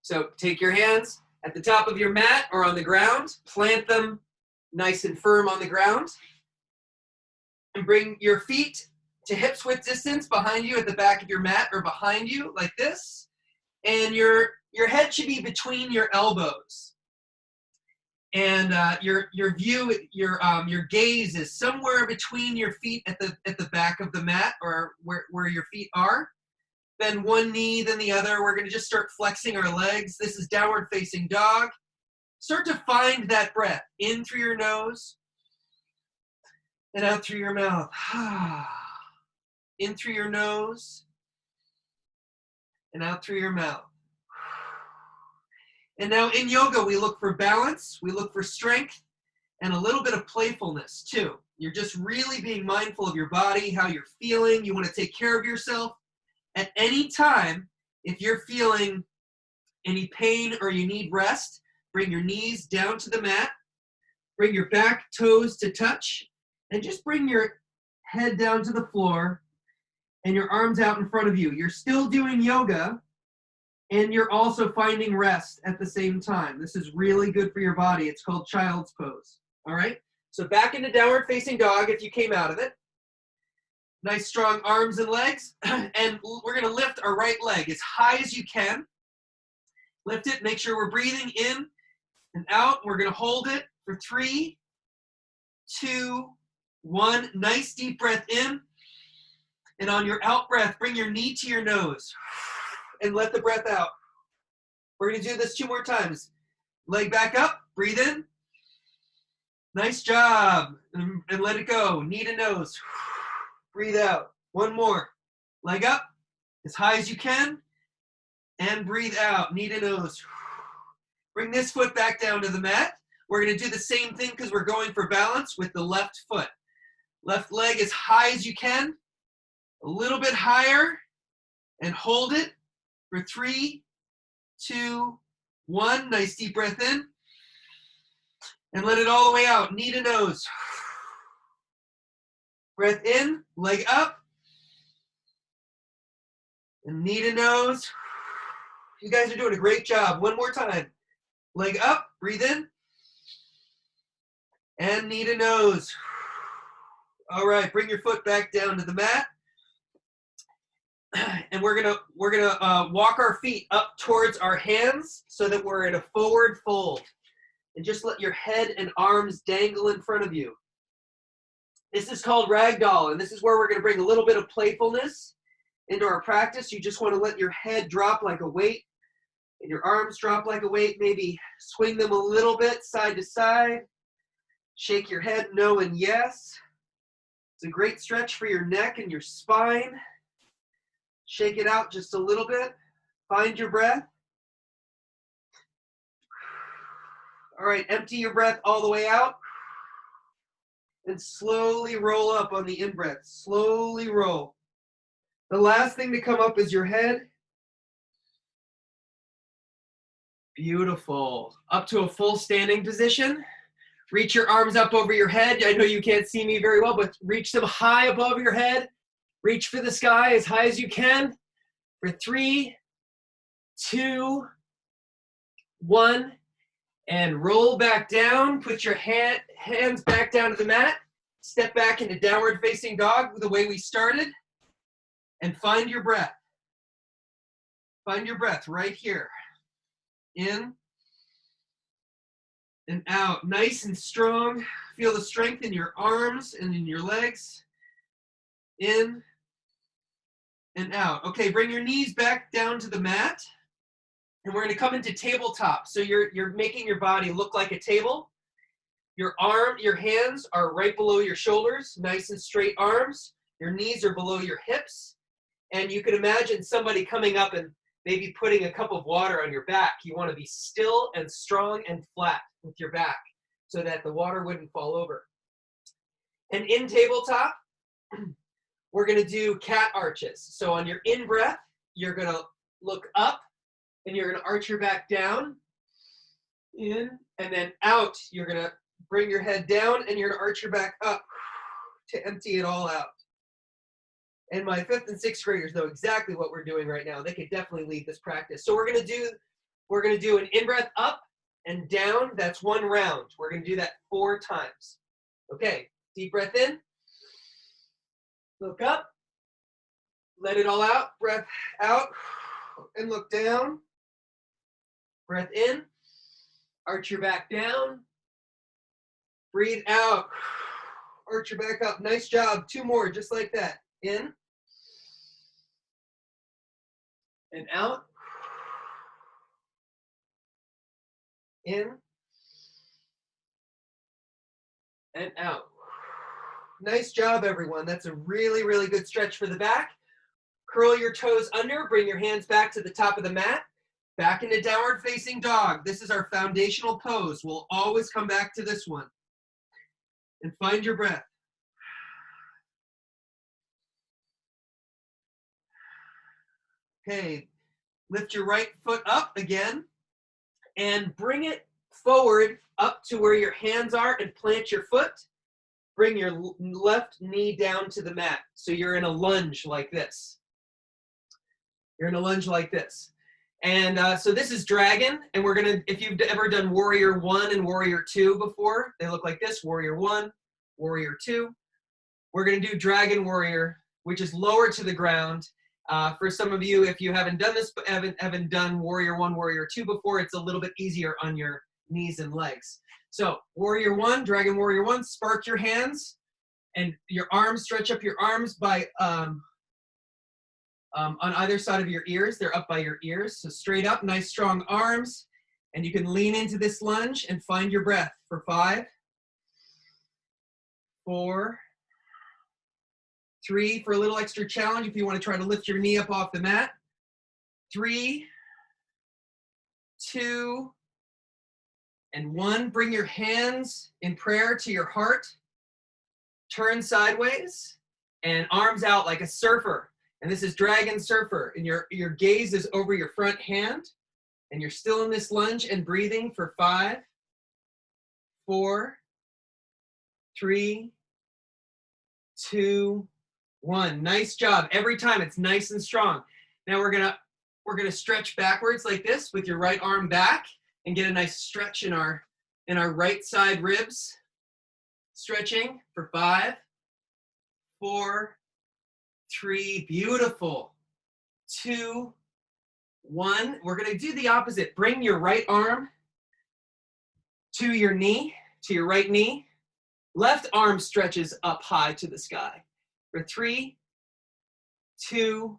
So take your hands at the top of your mat or on the ground, plant them nice and firm on the ground, and bring your feet to hips width distance behind you at the back of your mat or behind you like this. And your head should be between your elbows. And your view, your gaze is somewhere between your feet at the back of the mat or where your feet are. Then one knee, then the other. We're going to just start flexing our legs. This is downward facing dog. Start to find that breath in through your nose and out through your mouth. In through your nose and out through your mouth. And now in yoga, we look for balance, we look for strength, and a little bit of playfulness too. You're just really being mindful of your body, how you're feeling. You want to take care of yourself. At any time, if you're feeling any pain or you need rest, bring your knees down to the mat, bring your back toes to touch, and just bring your head down to the floor and your arms out in front of you. You're still doing yoga, and you're also finding rest at the same time. This is really good for your body. It's called child's pose. All right? So back into downward facing dog if you came out of it. Nice strong arms and legs. And we're going to lift our right leg as high as you can. Lift it. Make sure we're breathing in and out. We're going to hold it for 3, 2, 1. Nice deep breath in. And on your out breath, bring your knee to your nose and let the breath out. We're going to do this 2 more times. Leg back up. Breathe in. Nice job. And let it go. Knee to nose. Breathe out. 1 more. Leg up as high as you can. And breathe out. Knee to nose. Bring this foot back down to the mat. We're going to do the same thing because we're going for balance with the left foot. Left leg as high as you can. A little bit higher. And hold it for 3, 2, 1. Nice deep breath in. And let it all the way out. Knee to nose. Breath in, leg up. And knee to nose. You guys are doing a great job. 1 more time. Leg up, breathe in. And knee to nose. All right, bring your foot back down to the mat. And we're gonna walk our feet up towards our hands so that we're in a forward fold. And just let your head and arms dangle in front of you. This is called ragdoll, and this is where we're going to bring a little bit of playfulness into our practice. You just want to let your head drop like a weight and your arms drop like a weight. Maybe swing them a little bit side to side. Shake your head no and yes. It's a great stretch for your neck and your spine. Shake it out just a little bit. Find your breath. All right, empty your breath all the way out. And slowly roll up on the in-breath. Slowly roll. The last thing to come up is your head. Beautiful. Up to a full standing position. Reach your arms up over your head. I know you can't see me very well, but reach them high above your head. Reach for the sky as high as you can. For 3, 2, 1. And roll back down. Put your hands back down to the mat. Step back into downward facing dog the way we started. And find your breath. Find your breath right here. In and out. Nice and strong. Feel the strength in your arms and in your legs. In and out. Okay, bring your knees back down to the mat. And we're going to come into tabletop. So you're making your body look like a table. Your hands are right below your shoulders, nice and straight arms. Your knees are below your hips. And you can imagine somebody coming up and maybe putting a cup of water on your back. You want to be still and strong and flat with your back so that the water wouldn't fall over. And in tabletop, we're going to do cat arches. So on your in-breath, you're going to look up. And you're going to arch your back down, in, and then out. You're going to bring your head down, and you're going to arch your back up to empty it all out. And my 5th and 6th graders know exactly what we're doing right now. They could definitely lead this practice. So we're going to do We're going to do an in-breath up and down. That's 1 round. We're going to do that 4 times. Okay, deep breath in. Look up. Let it all out. Breath out and look down. Breath in. Arch your back down. Breathe out. Arch your back up. Nice job. 2 more, just like that. In. And out. In. And out. Nice job, everyone. That's a really, really good stretch for the back. Curl your toes under. Bring your hands back to the top of the mat. Back into downward facing dog. This is our foundational pose. We'll always come back to this one. And find your breath. Okay, lift your right foot up again and bring it forward up to where your hands are and plant your foot. Bring your left knee down to the mat. So you're in a lunge like this. You're in a lunge like this. And so this is dragon, and we're gonna, if you've ever done warrior 1 and warrior 2 before, they look like this: warrior 1, warrior 2. We're gonna do dragon warrior, which is lower to the ground. For some of you, if you haven't done this, haven't done warrior 1, warrior 2 before, it's a little bit easier on your knees and legs. So warrior 1, dragon warrior 1, spark your hands and your arms, stretch up your arms by on either side of your ears. They're up by your ears. So straight up, nice strong arms. And you can lean into this lunge and find your breath for 5, 4, 3, for a little extra challenge if you want to try to lift your knee up off the mat. 3, 2, and 1. Bring your hands in prayer to your heart. Turn sideways and arms out like a surfer. And this is dragon surfer. And your gaze is over your front hand. And you're still in this lunge and breathing for 5, 4, 3, 2, 1. Nice job. Every time it's nice and strong. Now we're gonna stretch backwards like this with your right arm back and get a nice stretch in our right side ribs. Stretching for 5, 4, 3, beautiful. 2, 1. We're gonna do the opposite. Bring your right arm to your knee, to your right knee. Left arm stretches up high to the sky. For 3, 2,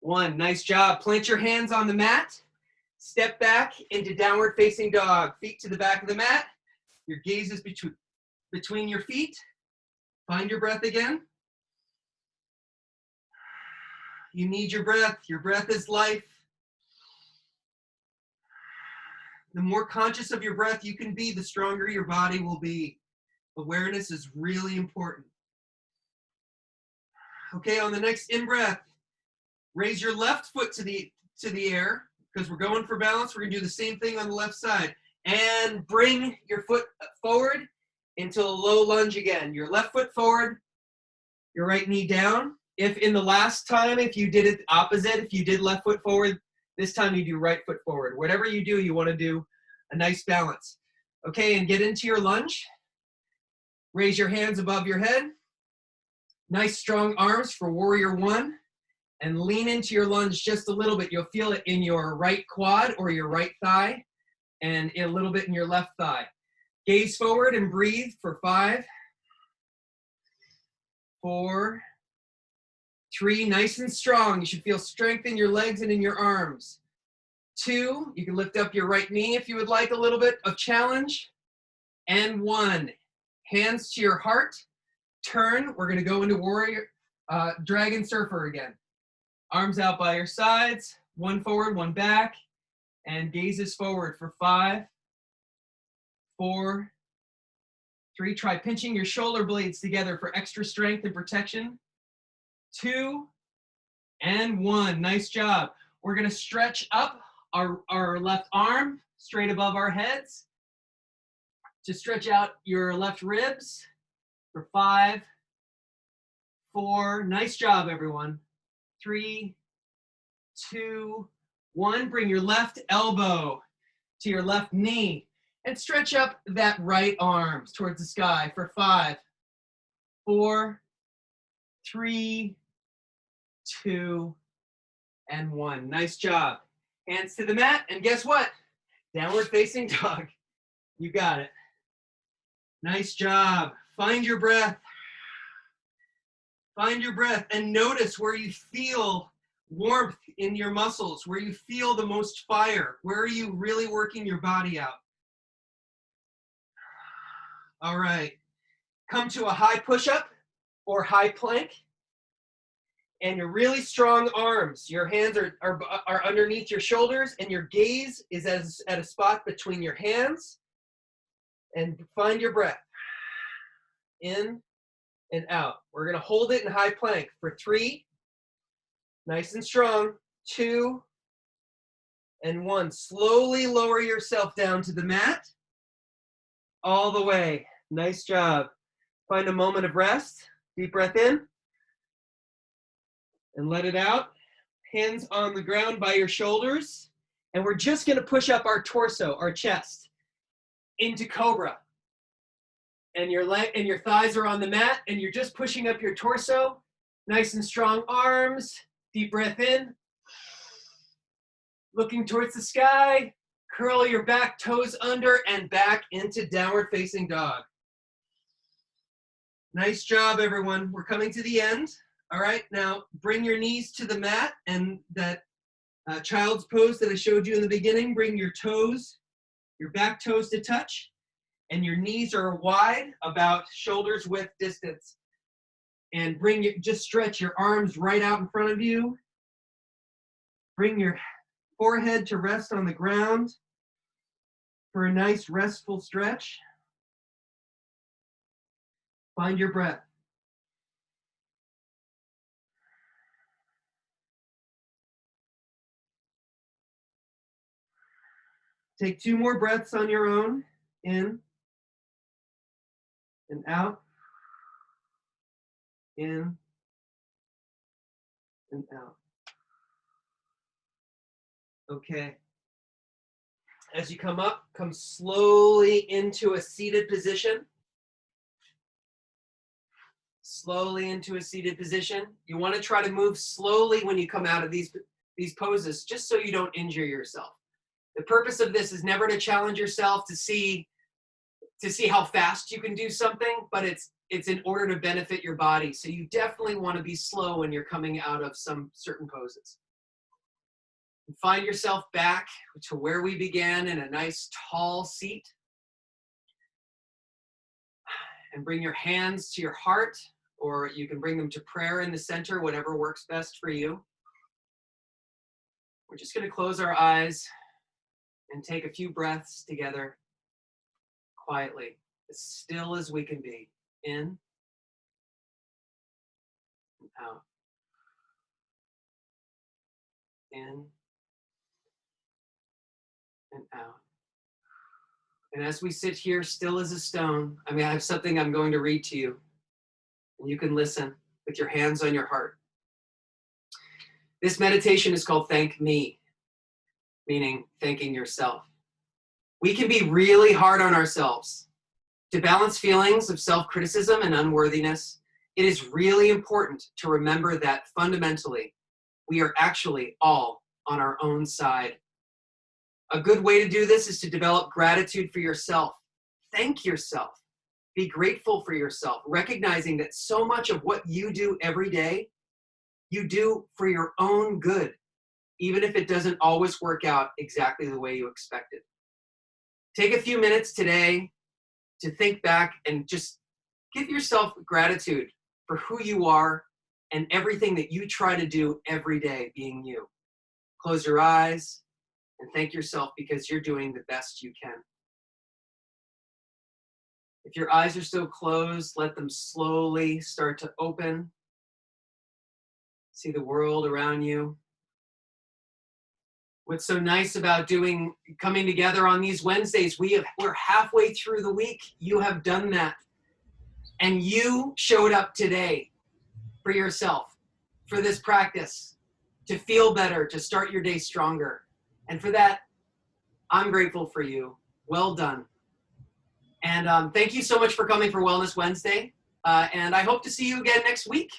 1. Nice job. Plant your hands on the mat. Step back into downward facing dog. Feet to the back of the mat. Your gaze is between your feet. Find your breath again. You need your breath. Your breath is life. The more conscious of your breath you can be, the stronger your body will be. Awareness is really important. Okay, on the next in-breath, raise your left foot to the air, because we're going for balance. We're going to do the same thing on the left side. And bring your foot forward into a low lunge again. Your left foot forward, your right knee down. If in the last time, if you did it opposite, if you did left foot forward, this time you do right foot forward. Whatever you do, you want to do a nice balance. Okay, and get into your lunge. Raise your hands above your head. Nice strong arms for warrior 1. And lean into your lunge just a little bit. You'll feel it in your right quad or your right thigh, and a little bit in your left thigh. Gaze forward and breathe for 5, 4, 3, nice and strong. You should feel strength in your legs and in your arms. 2, you can lift up your right knee if you would like a little bit of challenge. And 1, hands to your heart. Turn. We're going to go into warrior, dragon surfer again. Arms out by your sides. 1 forward, 1 back. And gazes forward for 5, 4, 3. Try pinching your shoulder blades together for extra strength and protection. 2, and 1. Nice job. We're going to stretch up our left arm straight above our heads to stretch out your left ribs for 5, 4. Nice job, everyone. 3, 2, 1, bring your left elbow to your left knee and stretch up that right arm towards the sky for 5, 4, 3, 2, and 1. Nice job. Hands to the mat, and guess what? Downward facing dog. You got it. Nice job. Find your breath. Find your breath and notice where you feel warmth in your muscles, where you feel the most fire. Where are you really working your body out? All right. Come to a high push-up or high plank. And your really strong arms, your hands are underneath your shoulders, and your gaze is at a spot between your hands. And find your breath. In and out. We're going to hold it in high plank for 3, nice and strong, 2, and 1. Slowly lower yourself down to the mat, all the way. Nice job. Find a moment of rest. Deep breath in, and let it out. Hands on the ground by your shoulders, and we're just going to push up our torso, our chest, into cobra. And your leg and your thighs are on the mat, and you're just pushing up your torso. Nice and strong arms. Deep breath in. Looking towards the sky. Curl your back toes under and back into downward facing dog. Nice job, everyone. We're coming to the end. All right, now bring your knees to the mat, and that child's pose that I showed you in the beginning, bring your toes, your back toes to touch. And your knees are wide, about shoulders width distance. And just stretch your arms right out in front of you. Bring your forehead to rest on the ground for a nice restful stretch. Find your breath. Take 2 more breaths on your own. In and out, in and out. Okay. As you come up, come slowly into a seated position. Slowly into a seated position. You want to try to move slowly when you come out of these poses, just so you don't injure yourself. The purpose of this is never to challenge yourself to see how fast you can do something, but it's in order to benefit your body. So you definitely want to be slow when you're coming out of some certain poses. And find yourself back to where we began, in a nice tall seat. And bring your hands to your heart, or you can bring them to prayer in the center, whatever works best for you. We're just going to close our eyes and take a few breaths together. Quietly, as still as we can be. In and out. In and out. And as we sit here still as a stone, I have something I'm going to read to you. And you can listen with your hands on your heart. This meditation is called Thank Me, meaning thanking yourself. We can be really hard on ourselves. To balance feelings of self-criticism and unworthiness, it is really important to remember that fundamentally, we are actually all on our own side. A good way to do this is to develop gratitude for yourself. Thank yourself. Be grateful for yourself, recognizing that so much of what you do every day, you do for your own good, even if it doesn't always work out exactly the way you expected. Take a few minutes today to think back and just give yourself gratitude for who you are and everything that you try to do every day being you. Close your eyes and thank yourself because you're doing the best you can. If your eyes are still closed, let them slowly start to open. See the world around you. What's so nice about coming together on these Wednesdays, we're halfway through the week. You have done that. And you showed up today for yourself, for this practice, to feel better, to start your day stronger. And for that, I'm grateful for you. Well done. And thank you so much for coming for Wellness Wednesday. And I hope to see you again next week.